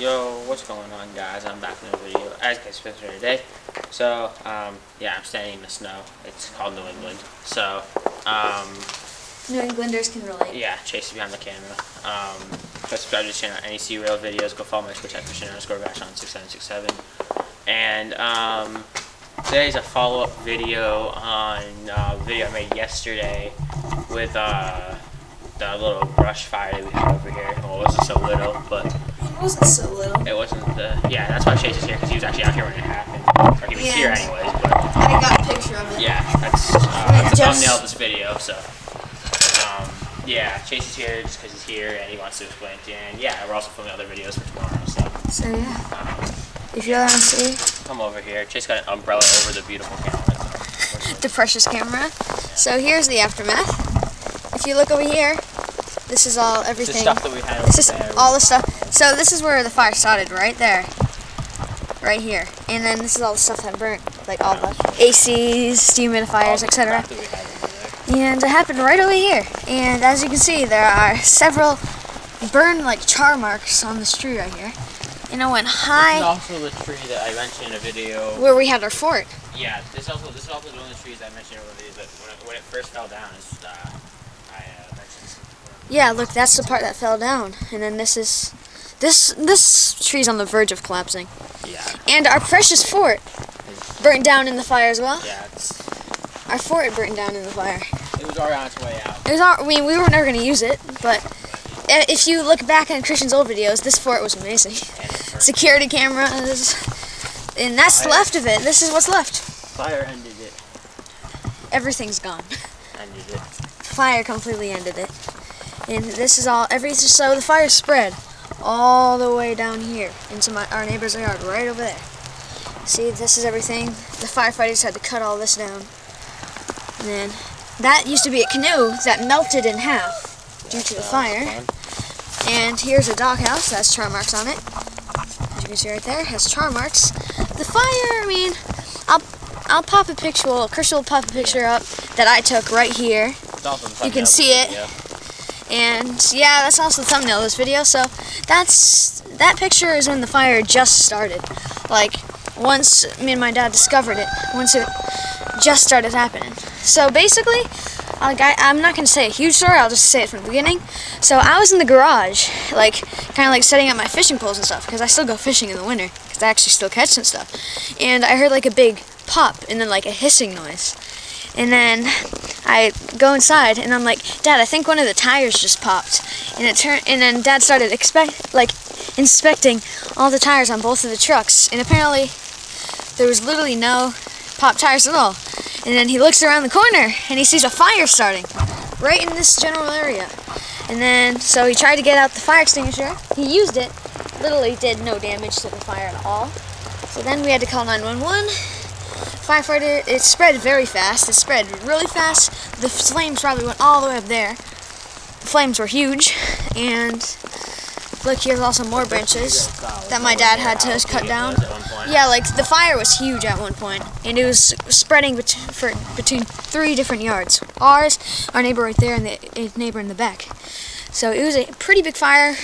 Yo, what's going on, guys? I'm back in a video as guys for today. So, yeah, I'm standing in the snow. It's called New England. So, New Englanders can relate. yeah, Chase is behind the camera. Subscribe to the channel, NEC Real Videos. Go follow my Twitch at Christian_Vashon6767. And, today's a follow-up video on a video I made yesterday with, the little brush fire that we had over here. Well, it wasn't so little, but It wasn't so little. it wasn't the... Yeah, that's why Chase is here, because he was actually out here when it happened. Or he was here anyways, but... I got a picture of it. Yeah, that's the thumbnail of this video, so... yeah, Chase is here just because he's here and he wants to explain it. And yeah, we're also filming other videos for tomorrow, so... So yeah, if you want to see... Come over here. Chase got an umbrella over the beautiful camera. The precious camera. So here's the aftermath. If you look over here, this is all everything. This is stuff that we had over This is there. all the stuff. So this is where the fire started, right there. Right here. And then this is all the stuff that burnt. Like all the ACs, dehumidifiers, etc. And it happened right over here. And as you can see, there are several burned like char marks on this tree right here. And it went high. This is also the tree that I mentioned in a video. Where we had our fort. Yeah, this is also one of the trees I mentioned in a video, but when it first fell down, I mentioned. Yeah, look, that's the part that fell down. And then this tree's on the verge of collapsing. Yeah. And our precious fort burnt down in the fire as well. Yeah, Our fort burnt down in the fire. it was already on its way out. It was I mean, we were never going to use it, but if you look back on Christian's old videos, this fort was amazing. Security cameras, and that's left of it. This is what's left. Fire ended it. Everything's gone. Ended it. Fire completely ended it. And this is all, so the fire spread all the way down here into our neighbor's yard, right over there. See, this is everything. The firefighters had to cut all this down. And then, that used to be a canoe that melted in half due to the fire. And here's a doghouse that has char marks on it. As you can see right there, it has char marks. The fire, I mean, I'll pop a picture, well, Christian will pop a picture up that I took right here. You can see it. And yeah, that's also the thumbnail of this video. So that picture is when the fire just started. Like once me and my dad discovered it, once it just started happening. So basically, I'm not going to say a huge story, I'll just say it from the beginning. So I was in the garage, like kind of like setting up my fishing poles and stuff, because I still go fishing in the winter, because I actually still catch some stuff. And I heard like a big pop and then like a hissing noise. And then I go inside and I'm like, Dad, I think one of the tires just popped. And then Dad started inspecting all the tires on both of the trucks. And apparently there was literally no popped tires at all. And then he looks around the corner and he sees a fire starting right in this general area. And then, so he tried to get out the fire extinguisher. He used it, literally did no damage to the fire at all. So then we had to call 911. Firefighter, it spread very fast. It spread really fast. The flames probably went all the way up there. The flames were huge. And look, here's also more branches that my dad had to cut down. Yeah, like the fire was huge at one point, and it was spreading between 3 different yards. Ours, our neighbor right there, and the neighbor in the back. So it was a pretty big fire.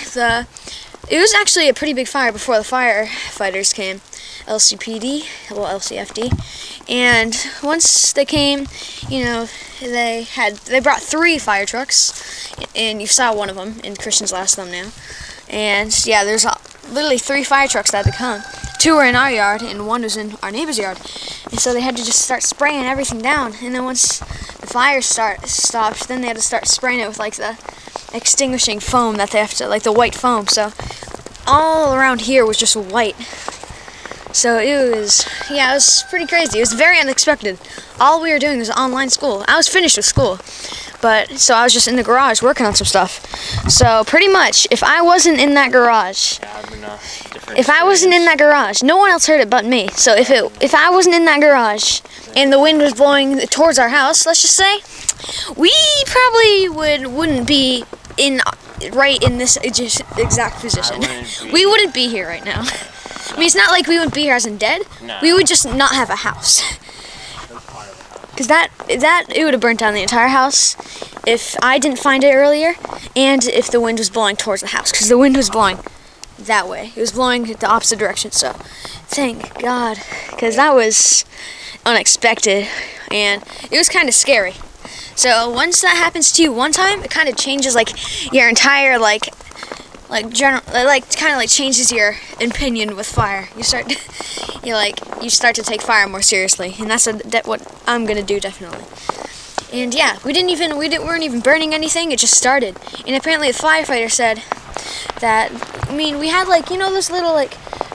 It was actually a pretty big fire before the firefighters came. LCPD, well LCFD, and once they came, you know, they brought 3 fire trucks, and you saw one of them in Christian's last thumbnail. And yeah, there's literally 3 fire trucks that had to come. 2 were in our yard, and 1 was in our neighbor's yard. And so they had to just start spraying everything down. And then once the fire stopped, then they had to start spraying it with like the extinguishing foam that they have to, like the white foam. So all around here was just white. So it was pretty crazy. It was very unexpected. All we were doing was online school. I was finished with school, so I was just in the garage working on some stuff. So pretty much, if I wasn't in that garage, no one else heard it but me. So if I wasn't in that garage and the wind was blowing towards our house, let's just say, we probably wouldn't be right in this exact position. We wouldn't be here right now. I mean, it's not like we wouldn't be here as in dead. No. We would just not have a house. Because it would have burnt down the entire house if I didn't find it earlier, and if the wind was blowing towards the house. Because the wind was blowing that way. It was blowing the opposite direction, so thank God, because that was unexpected, and it was kind of scary. So once that happens to you one time, it kind of changes like your entire changes your opinion with fire. You start to take fire more seriously, and that's what I'm gonna do definitely. And yeah, we weren't even burning anything. It just started, and apparently the firefighter said that. I mean, we had those little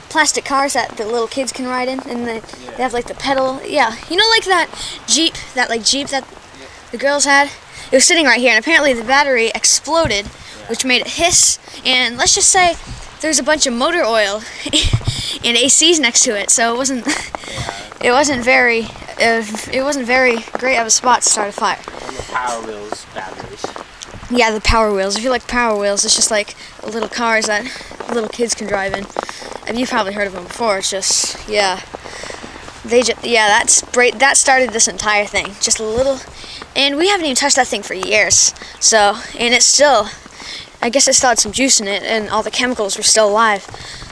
plastic cars that the little kids can ride in, and they have the pedal. Yeah, that Jeep that the girls had. It was sitting right here, and apparently the battery exploded, which made it hiss. And let's just say there's a bunch of motor oil and ACs next to it, so it wasn't very great of a spot to start a fire. And the Power Wheels batteries. Yeah, the Power Wheels. If you like Power Wheels, it's just like little cars that little kids can drive in. You've probably heard of them before. It's just that started this entire thing. Just a little, and we haven't even touched that thing for years. So, and it's still, I guess it still had some juice in it, and all the chemicals were still alive.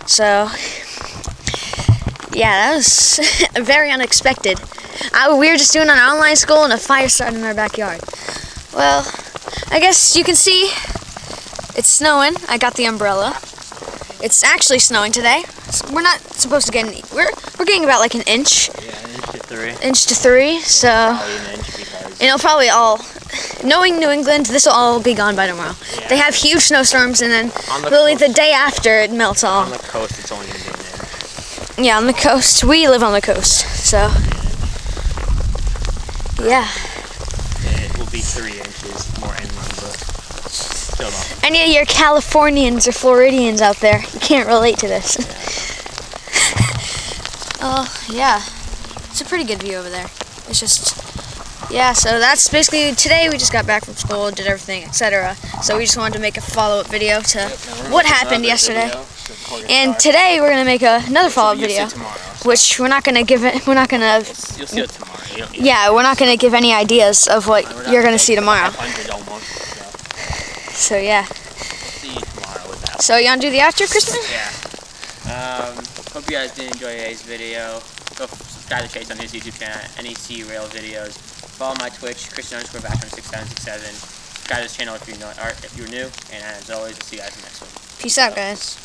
So, yeah, that was very unexpected. We were just doing an online school, and a fire started in our backyard. Well, I guess you can see it's snowing. I got the umbrella. It's actually snowing today. We're not supposed to get any. We're getting about an inch. Yeah, an inch to 3. Inch to 3. So, probably an inch because. And it'll probably all. Knowing New England, this will all be gone by tomorrow. Yeah. They have huge snowstorms, and then literally the day after it melts all. On the coast, it's only gonna be an inch. Yeah, on the coast. We live on the coast, so. Yeah. It will be 3 inches more inland, but still not. Any of your Californians or Floridians out there, you can't relate to this. Oh, yeah. It's a pretty good view over there. It's just, yeah, so that's basically, today we just got back from school, did everything, etc. So we just wanted to make a follow-up video to what happened yesterday. And today we're going to make another follow-up video, which we're not going to give it, You'll see it tomorrow. Yeah, we're not going to give any ideas of what you're going to see tomorrow. So yeah. See you tomorrow with that. So you want to do the outro, Kristen? Yeah. Hope you guys did enjoy today's video. Go subscribe to Chase on his YouTube channel, NEC Rail videos. Follow my Twitch, Christian_Basham6767. Subscribe to this channel if you're new. And as always, we'll see you guys in the next one. Peace out, guys.